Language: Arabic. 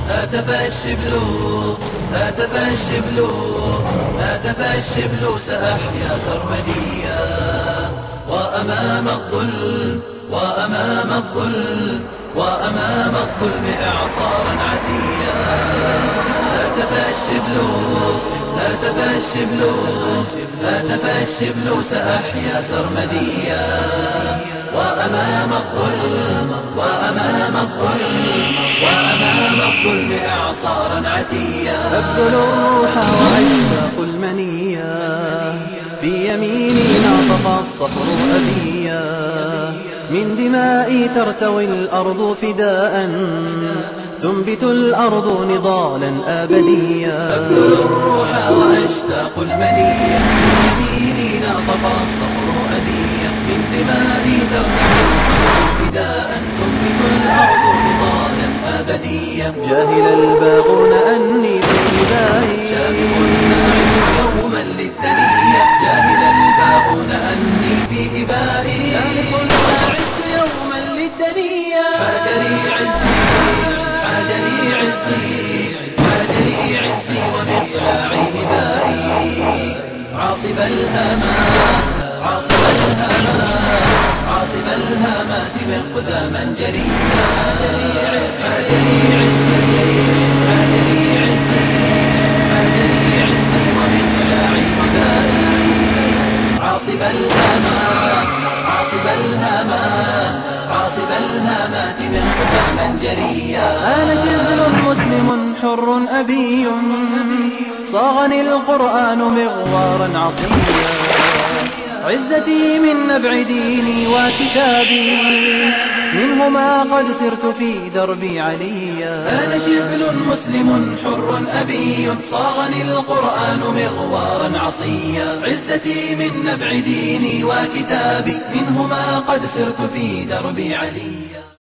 هاتف الشبل هاتف الشبل هاتف الشبل سأحيا سرمديا وأمام الظلم وأمام الظلم وأمام الظلم إعصارا عتيا هاتف الشبل هاتف الشبل هاتف الشبل سأحيا سرمديا وأمام الظلم وأمام الظلم وأمام الظلم إعصارا عتيا أبذل الروح وأشتاق المنيا في يميني ناطق الصخر أبيا من دمائي ترتوي الأرض فداء تنبت الأرض نضالا أبديا أبذل الروح وأشتاق المنيا في يميني ناطق الصخر أبيا من دمائي ترتوي الأرض فداء تنبت الأرض نضالا أبديا جاهل الباغون أني في هبائي شامخ ناعس يوما للدنيا جاهل الباغون أني في هبائي شامخ ناعس يوما للدنيا حاج لي عزي حاج لي عزي حاج لي عزي وبإقلاعي هبائي عاصب الهما عاصب الهما عاصب الهامات مقداما جريا حاج لي عزي حاج لي عزي حاج لي عزي وبإقلاعي هبائي عاصب الهما عاصب الهما عاصب الهامات مقداما جريا أنا شبل مسلم حر أبي صاغني القرآن مغوارا عصيا عزتي من نبع ديني وكتابي منهما قد سرت في دربي عليا أنا شبل مسلم حر أبي صاغني القرآن مغوارا عصيا عزتي من نبع ديني وكتابي منهما قد سرت في دربي عليا.